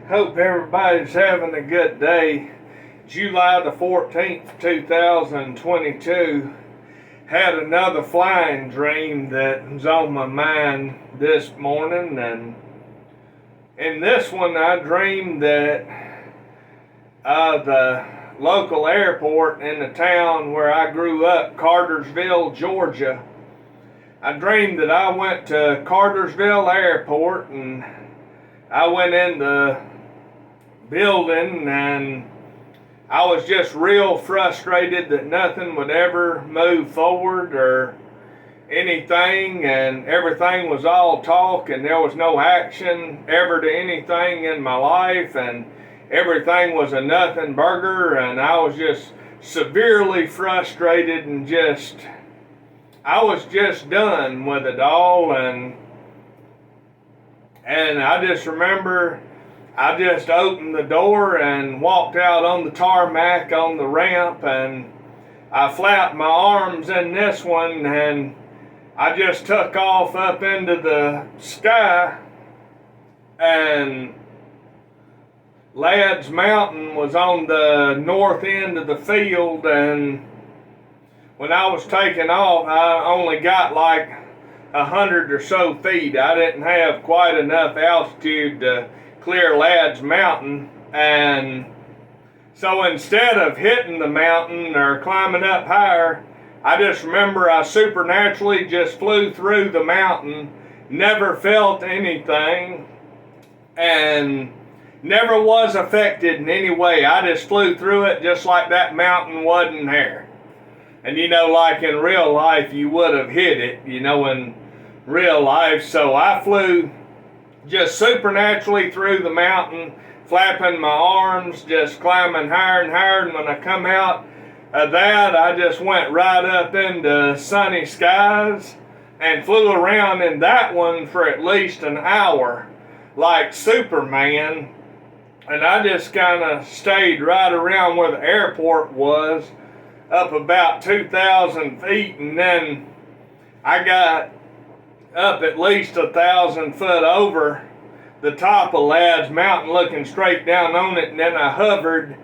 Hope everybody's having a good day. July the 14th, 2022. Had another flying dream that was on my mind this morning, and in this one I dreamed that the local airport in the town where I grew up, Cartersville, Georgia. I dreamed that I went to Cartersville Airport and I went in the building and I was just real frustrated that nothing would ever move forward or anything, and everything was all talk and there was no action ever to anything in my life, and everything was a nothing burger, and I was just severely frustrated and I was just done with it all. And I just remember I just opened the door and walked out on the tarmac on the ramp, and I flapped my arms in this one and I just took off up into the sky, and Ladd's Mountain was on the north end of the field, and when I was taking off I only got like 100 or so feet. I didn't have quite enough altitude to clear Ladd's Mountain, and so instead of hitting the mountain or climbing up higher, I just remember I supernaturally just flew through the mountain, never felt anything, and never was affected in any way. I just flew through it just like that mountain wasn't there. And like in real life, you would have hit it, in real life. So I flew just supernaturally through the mountain, flapping my arms, just climbing higher and higher. And when I come out of that, I just went right up into sunny skies and flew around in that one for at least an hour, like Superman. And I just kind of stayed right around where the airport was, up about 2,000 feet, and then I got up at least 1,000 foot over the top of Ladd's Mountain, looking straight down on it, and then I hovered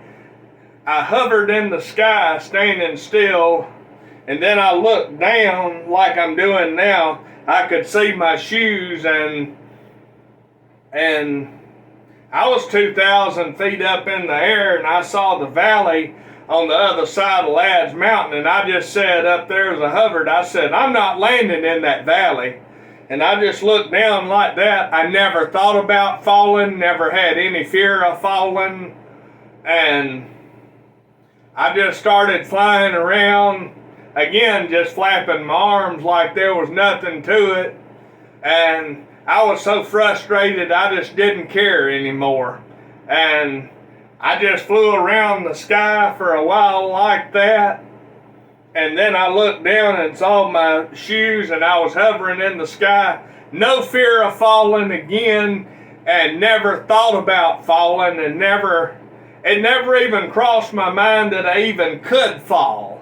in the sky, standing still, and then I looked down like I'm doing now. I could see my shoes, and I was 2,000 feet up in the air, and I saw the valley on the other side of Ladd's Mountain, and I just said up there as I hovered, I said, I'm not landing in that valley. And I just looked down like that. I never thought about falling, never had any fear of falling, and I just started flying around, again, just flapping my arms like there was nothing to it, and I was so frustrated I just didn't care anymore. And I just flew around the sky for a while like that, and then I looked down and saw my shoes, and I was hovering in the sky, no fear of falling again, and never thought about falling, and it never even crossed my mind that I even could fall.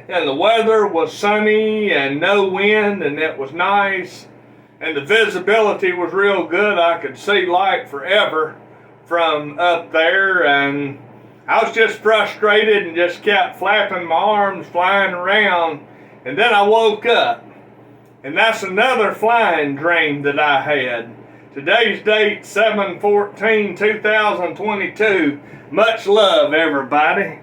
And the weather was sunny and no wind, and it was nice, and the visibility was real good. I could see light forever from up there, and I was just frustrated and just kept flapping my arms, flying around, and then I woke up. And that's another flying dream that I had. Today's date, 7/14/2022. Much love, everybody.